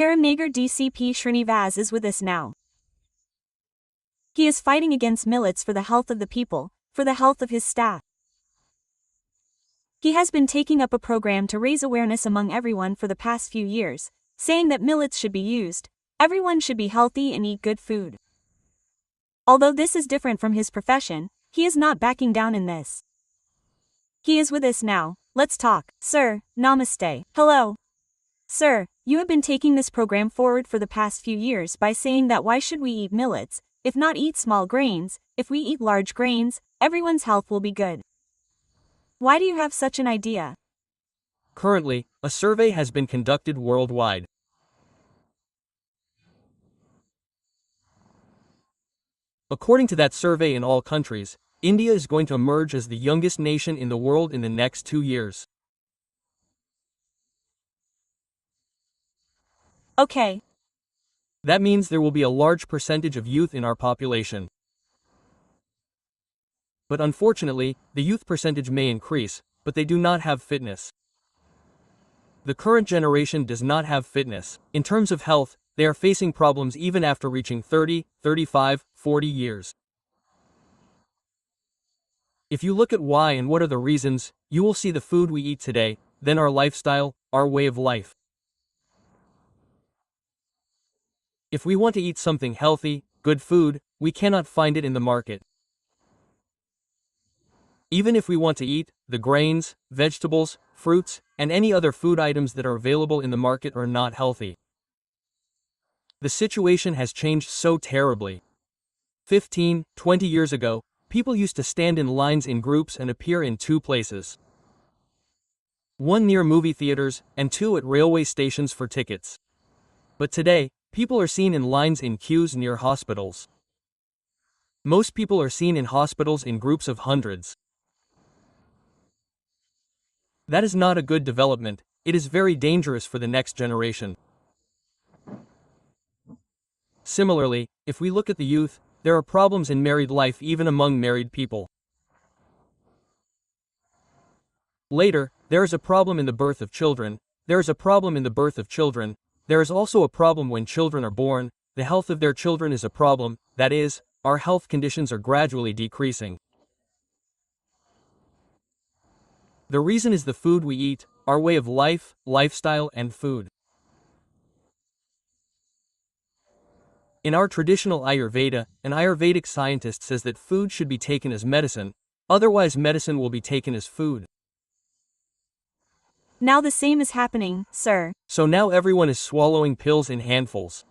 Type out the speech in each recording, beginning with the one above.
Karimnagar DCP Srinivas is with us now. He is fighting against millets for the health of the people, for the health of his staff. He has been taking up a program to raise awareness among everyone for the past few years, saying that millets should be used, everyone should be healthy and eat good food. Although this is different from his profession, he is not backing down in this. He is with us now. Let's talk. Sir, namaste. Hello. Sir, you have been taking this program forward for the past few years by saying that why should we eat millets, if not eat small grains, if we eat large grains, everyone's health will be good. Why do you have such an idea? Currently, a survey has been conducted worldwide. According to that survey in all countries, India is going to emerge as the youngest nation in the world in the next 2 years. Okay. That means there will be a large percentage of youth in our population. But unfortunately, the youth percentage may increase, but they do not have fitness. The current generation does not have fitness. In terms of health, they are facing problems even after reaching 30, 35, 40 years. If you look at why and what are the reasons, you will see the food we eat today, then our lifestyle, our way of life. If we want to eat something healthy, good food, we cannot find it in the market. Even if we want to eat, the grains, vegetables, fruits, and any other food items that are available in the market are not healthy. The situation has changed so terribly. 15, 20 years ago, people used to stand in lines in groups and appear in 2 places. 1 near movie theaters, and 2 at railway stations for tickets. But today, people are seen in lines in queues near hospitals. Most people are seen in hospitals in groups of hundreds. That is not a good development. It is very dangerous for the next generation. Similarly, if we look at the youth, there are problems in married life even among married people. Later, there is a problem in the birth of children. There is a problem in the birth of children. There is also a problem when children are born. The health of their children is a problem, that is, our health conditions are gradually decreasing. The reason is the food we eat, our way of life, lifestyle, and food. In our traditional Ayurveda, an Ayurvedic scientist says that food should be taken as medicine, otherwise medicine will be taken as food. Now the same is happening, sir. So now everyone is swallowing pills in handfuls.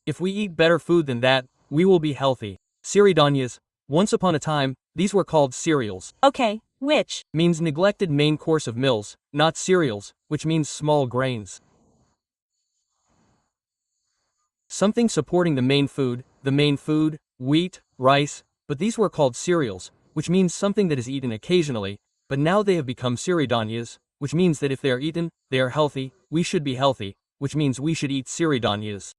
If we eat better food than that, we will be healthy. Siridhanyas, once upon a time, these were called cereals. Okay, which means neglected main course of meals, not cereals, which means small grains. Something supporting the main food, wheat, rice, but these were called cereals, which means something that is eaten occasionally, but now they have become siridhanyas, which means that if they are eaten, they are healthy, we should be healthy, which means we should eat siridhanyas.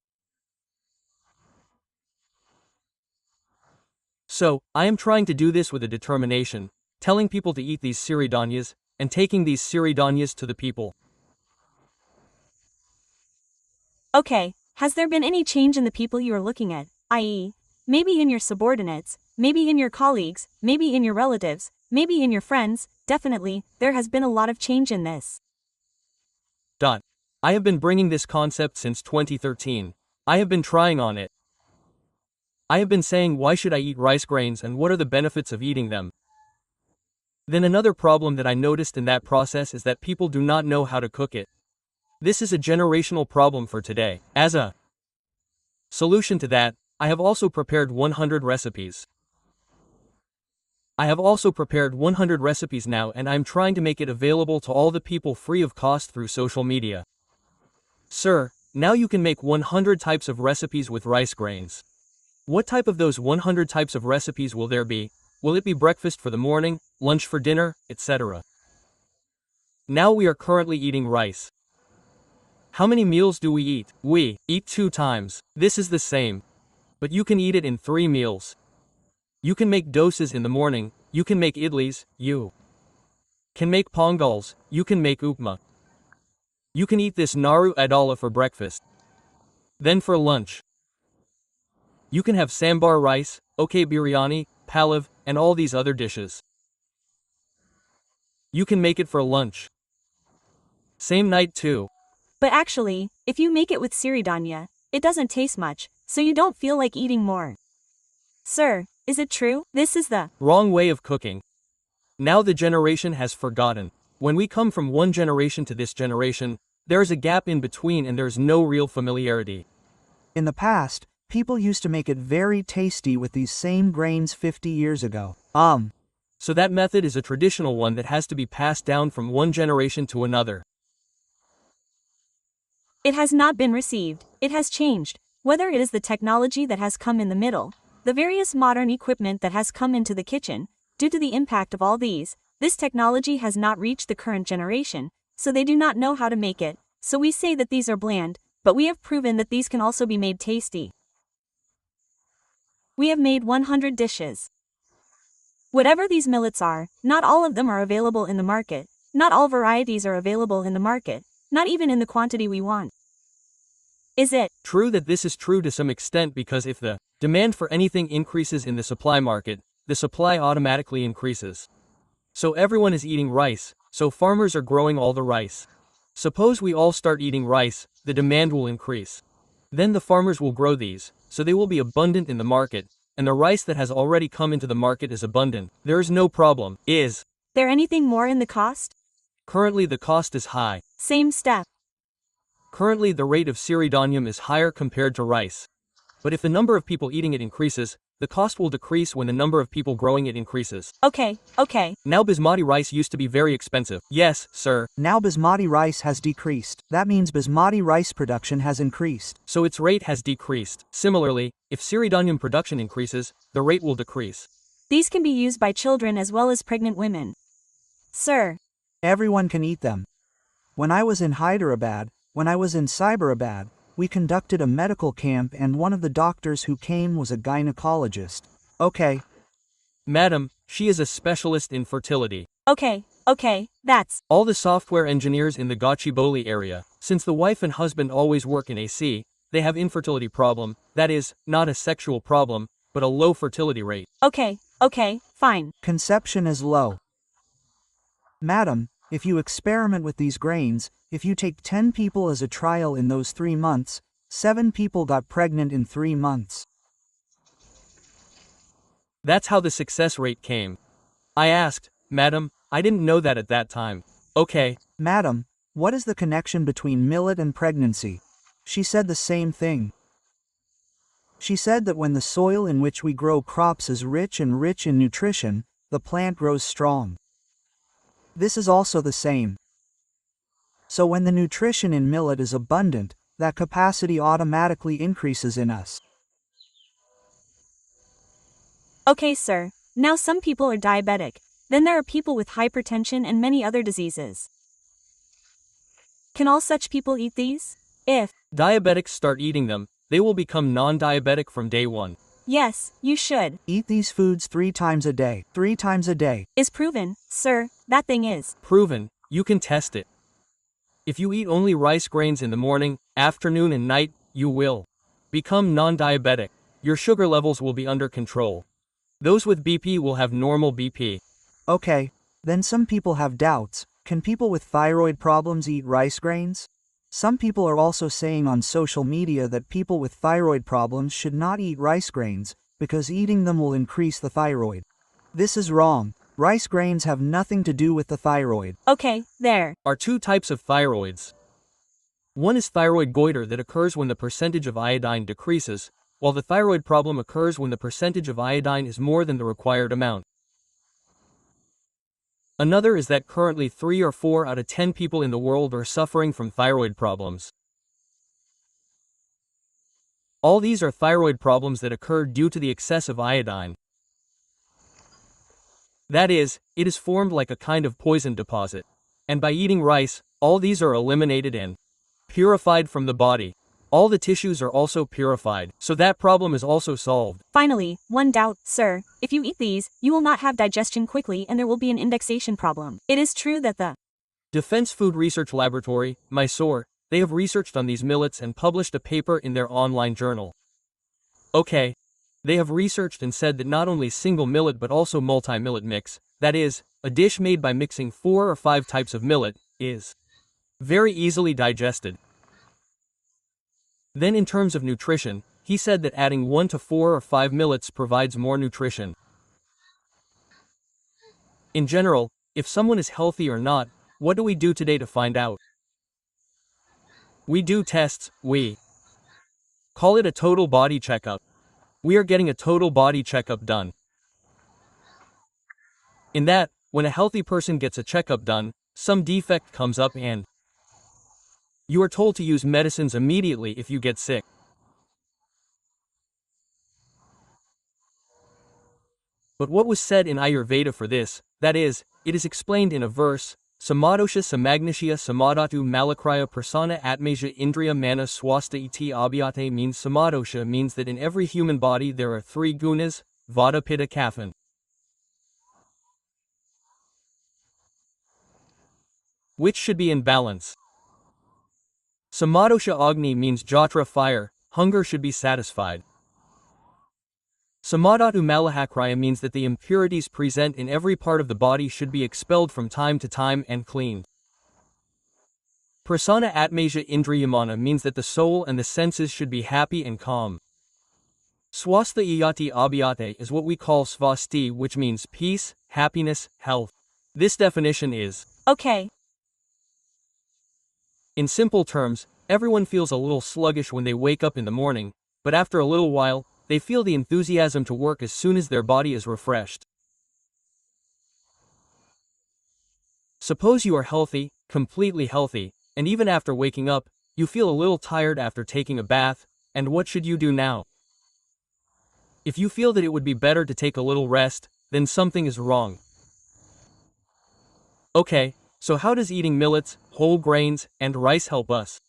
So, I am trying to do this with a determination, telling people to eat these siridhanyas, and taking these siridhanyas to the people. Okay, has there been any change in the people you are looking at, i.e., maybe in your subordinates, maybe in your colleagues, maybe in your relatives, maybe in your friends? Definitely, there has been a lot of change in this. I have been bringing this concept since 2013. I have been trying on it. I have been saying why should I eat rice grains and what are the benefits of eating them. Then another problem that I noticed in that process is that people do not know how to cook it. This is a generational problem for today. As a solution to that, I have also prepared 100 recipes. I have also prepared 100 recipes now and I am trying to make it available to all the people free of cost through social media. Sir, now you can make 100 types of recipes with rice grains. What type of those 100 types of recipes will there be? Will it be breakfast for the morning, lunch for dinner, etc.? Now we are currently eating rice. How many meals do we eat? We eat 2 times. This is the same. But you can eat it in 3 meals. You can make dosas in the morning, you can make idlis, you can make pongals, you can make upma. You can eat this naru adala for breakfast. Then for lunch, you can have sambar rice, okay biryani, palav, and all these other dishes. You can make it for lunch. Same night too. But actually, if you make it with siridanya, it doesn't taste much, so you don't feel like eating more. Sir, is it true? This is the wrong way of cooking. Now the generation has forgotten. When we come from one generation to this generation, there is a gap in between and there's no real familiarity. In the past, people used to make it very tasty with these same grains 50 years ago. So that method is a traditional one that has to be passed down from one generation to another. It has not been received, it has changed, whether it is the technology that has come in the middle, the various modern equipment that has come into the kitchen, due to the impact of all these, this technology has not reached the current generation, so they do not know how to make it, so we say that these are bland, but we have proven that these can also be made tasty. We have made 100 dishes. Whatever these millets are, not all of them are available in the market, not all varieties are available in the market, not even in the quantity we want. Is it true that this is true to some extent because if the demand for anything increases in the supply market, the supply automatically increases. So everyone is eating rice, so farmers are growing all the rice. Suppose we all start eating rice, the demand will increase. Then the farmers will grow these, so they will be abundant in the market, and the rice that has already come into the market is abundant. There is no problem. Is there anything more in the cost? Currently the cost is high. Same step. Currently the rate of siridanyam is higher compared to rice. But if the number of people eating it increases, the cost will decrease when the number of people growing it increases. Okay. Now basmati rice used to be very expensive. Yes, sir. Now basmati rice has decreased. That means basmati rice production has increased. So its rate has decreased. Similarly, if siridanyam production increases, the rate will decrease. These can be used by children as well as pregnant women. Sir. Everyone can eat them. When I was in Hyderabad, when I was in Cyberabad, we conducted a medical camp and one of the doctors who came was a gynecologist. Okay. Madam, she is a specialist in fertility. Okay, that's all the software engineers in the Gachibowli area. Since the wife and husband always work in AC, they have infertility problem, that is, not a sexual problem, but a low fertility rate. Okay, fine. Conception is low. Madam, if you experiment with these grains, if you take 10 people as a trial in those 3 months, 7 people got pregnant in 3 months. That's how the success rate came. I asked, Madam, I didn't know that at that time. Okay. Madam, what is the connection between millet and pregnancy? She said the same thing. She said that when the soil in which we grow crops is rich and rich in nutrition, the plant grows strong. This is also the same. So when the nutrition in millet is abundant, that capacity automatically increases in us. Okay, sir. Now some people are diabetic. Then there are people with hypertension and many other diseases. Can all such people eat these? If diabetics start eating them, they will become non-diabetic from day one. Yes, you should. Eat these foods 3 times a day. 3 times a day. Is proven, sir. That thing is proven. You can test it. If you eat only rice grains in the morning, afternoon and night, you will become non-diabetic. Your sugar levels will be under control. Those with BP will have normal BP. Okay, then some people have doubts. Can people with thyroid problems eat rice grains? Some people are also saying on social media that people with thyroid problems should not eat rice grains, because eating them will increase the thyroid. This is wrong. Rice grains have nothing to do with the thyroid. Okay, there are 2 types of thyroids. One is thyroid goiter that occurs when the percentage of iodine decreases, while the thyroid problem occurs when the percentage of iodine is more than the required amount. Another is that currently 3 or 4 out of 10 people in the world are suffering from thyroid problems. All these are thyroid problems that occur due to the excess of iodine. That is, it is formed like a kind of poison deposit. And by eating rice, all these are eliminated and purified from the body. All the tissues are also purified, so that problem is also solved. Finally, one doubt, sir. If you eat these, you will not have digestion quickly and there will be an indexation problem. It is true that the Defense Food Research Laboratory, Mysore, they have researched on these millets and published a paper in their online journal. Okay. They have researched and said that not only single millet but also multi-millet mix, that is, a dish made by mixing 4 or 5 types of millet, is very easily digested. Then in terms of nutrition, he said that adding 1 to 4 or 5 millets provides more nutrition. In general, if someone is healthy or not, what do we do today to find out? We do tests, we call it a total body checkup. We are getting a total body checkup done. In that, when a healthy person gets a checkup done, some defect comes up and you are told to use medicines immediately if you get sick. But what was said in Ayurveda for this, that is, it is explained in a verse, Samadosha Samagnisya Samadhatu Malakraya Prasana Atmaja Indriya Mana Swasta Iti Abhyate means Samadosha means that in every human body there are 3 gunas, Vata Pitta Kapha. Which should be in balance. Samadosha Agni means Jatra fire, hunger should be satisfied. Samadhatu Malahakraya means that the impurities present in every part of the body should be expelled from time to time and cleaned. Prasana Atmaja Indriyamana means that the soul and the senses should be happy and calm. Swastha Iyati Abhyate is what we call svasti, which means peace, happiness, health. This definition is okay. In simple terms, everyone feels a little sluggish when they wake up in the morning, but after a little while, they feel the enthusiasm to work as soon as their body is refreshed. Suppose you are healthy, completely healthy, and even after waking up, you feel a little tired after taking a bath, and what should you do now? If you feel that it would be better to take a little rest, then something is wrong. Okay, so how does eating millets, whole grains, and rice help us?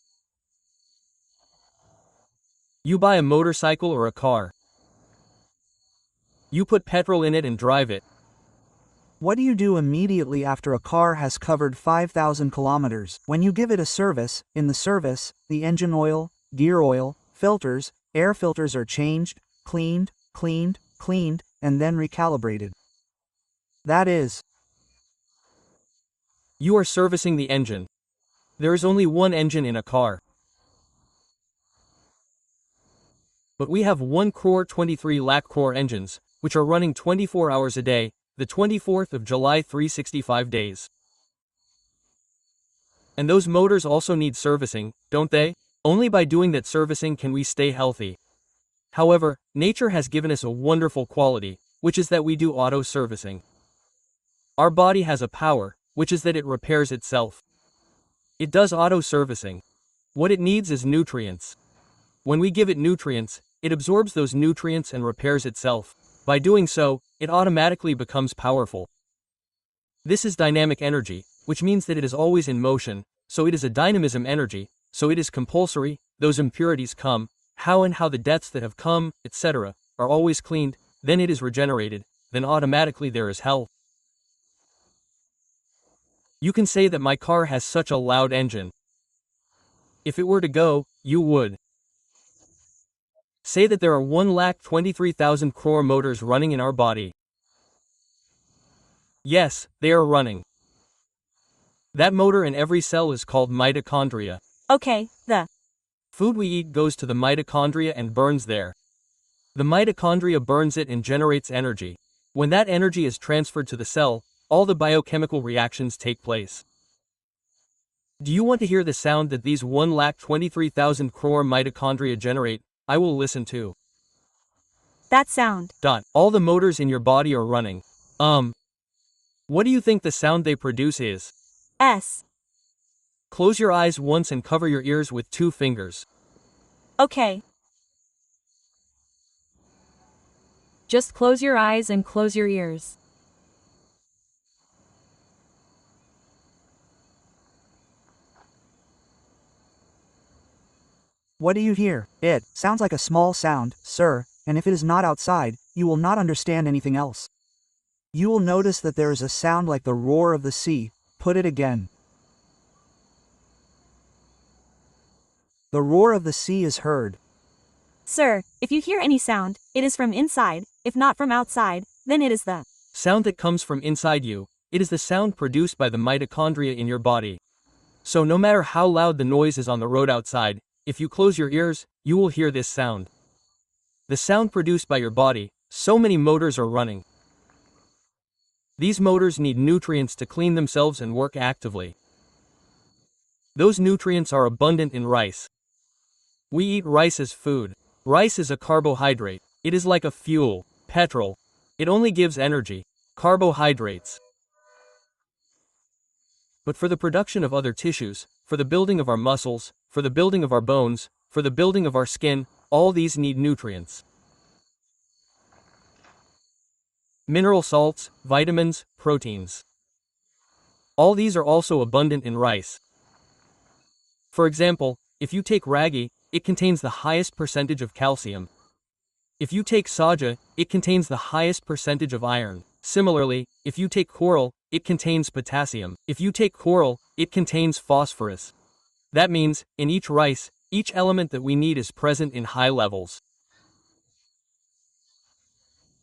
You buy a motorcycle or a car. You put petrol in it and drive it. What do you do immediately after a car has covered 5,000 kilometers? When you give it a service, in the service, the engine oil, gear oil, filters, air filters are changed, cleaned, and then recalibrated. That is, you are servicing the engine. There is only one engine in a car. But we have 1,23,00,000 crore engines, which are running 24 hours a day, the 24th of July 365 days. And those motors also need servicing, don't they? Only by doing that servicing can we stay healthy. However, nature has given us a wonderful quality, which is that we do auto-servicing. Our body has a power, which is that it repairs itself. It does auto-servicing. What it needs is nutrients. When we give it nutrients, it absorbs those nutrients and repairs itself. By doing so, it automatically becomes powerful. This is dynamic energy, which means that it is always in motion, so it is a dynamism energy, so it is compulsory, those impurities come, how the deaths that have come, etc., are always cleaned, then it is regenerated, then automatically there is health. You can say that my car has such a loud engine. If it were to go, you would say that there are 1,23,000 crore motors running in our body. Yes, they are running. That motor in every cell is called mitochondria. Okay, the food we eat goes to the mitochondria and burns there. The mitochondria burns it and generates energy. When that energy is transferred to the cell, all the biochemical reactions take place. Do you want to hear the sound that these 1,23,000 crore mitochondria generate? I will listen to that sound. All the motors in your body are running. What do you think the sound they produce is? S. Close your eyes once and cover your ears with 2 fingers. Okay. Just close your eyes and close your ears. what do you hear? It sounds like a small sound, sir, and if it is not outside, you will not understand anything else. You will notice that there is a sound like the roar of the sea. Put it again. The roar of the sea is heard. Sir, if you hear any sound, it is from inside, if not from outside, then it is the sound that comes from inside you. It is the sound produced by the mitochondria in your body. So no matter how loud the noise is on the road outside, if you close your ears, you will hear this sound. The sound produced by your body. So many motors are running. These motors need nutrients to clean themselves and work actively. Those nutrients are abundant in rice. We eat rice as food. Rice is a carbohydrate. It is like a fuel, petrol. It only gives energy, carbohydrates. But for the production of other tissues, for the building of our muscles, for the building of our bones, for the building of our skin, all these need nutrients. Mineral salts, vitamins, proteins. All these are also abundant in rice. For example, if you take ragi, it contains the highest percentage of calcium. If you take saja, it contains the highest percentage of iron. Similarly, if you take coral, it contains potassium. If you take coral, it contains phosphorus. That means, in each rice, each element that we need is present in high levels.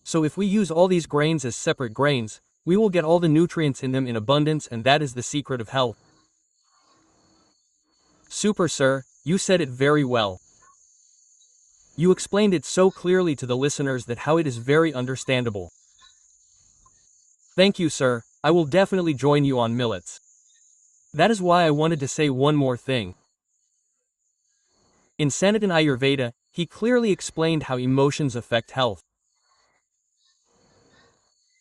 So if we use all these grains as separate grains, we will get all the nutrients in them in abundance, and that is the secret of health. Super, sir, you said it very well. You explained it so clearly to the listeners that how it is very understandable. Thank you, sir. I will definitely join you on millets. That is why I wanted to say one more thing. In Sanatan Ayurveda, he clearly explained how emotions affect health.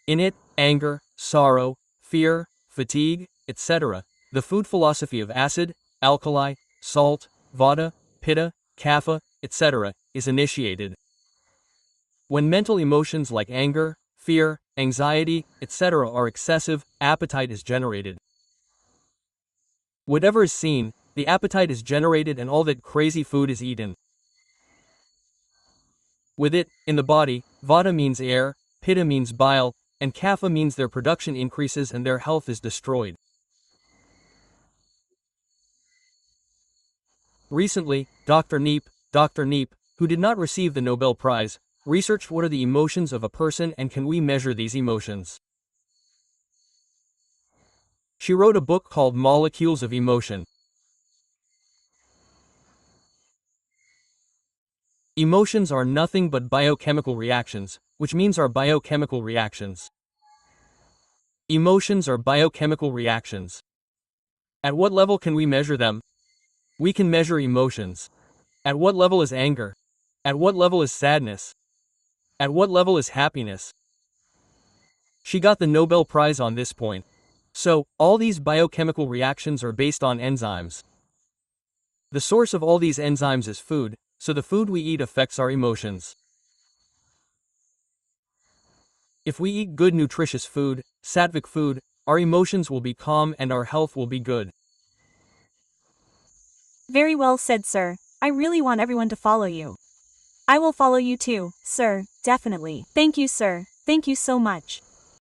In it, anger, sorrow, fear, fatigue, etc., the food philosophy of acid, alkali, salt, vata, pitta, kapha, etc., is initiated. When mental emotions like anger, fear, anxiety, etc. are excessive, appetite is generated. Whatever is seen, the appetite is generated and all that crazy food is eaten. With it, in the body, vata means air, pitta means bile, and kapha means their production increases and their health is destroyed. Recently, Dr. Neep, who did not receive the Nobel Prize, researched what are the emotions of a person and can we measure these emotions. She wrote a book called Molecules of Emotion. Emotions are nothing but biochemical reactions, which means are biochemical reactions. Emotions are biochemical reactions. At what level can we measure them? We can measure emotions. At what level is anger? At what level is sadness? At what level is happiness? She got the Nobel Prize on this point. So, all these biochemical reactions are based on enzymes. The source of all these enzymes is food, so the food we eat affects our emotions. If we eat good nutritious food, sattvic food, our emotions will be calm and our health will be good. Very well said, sir. I really want everyone to follow you. I will follow you too, sir, definitely. Thank you, sir. Thank you so much.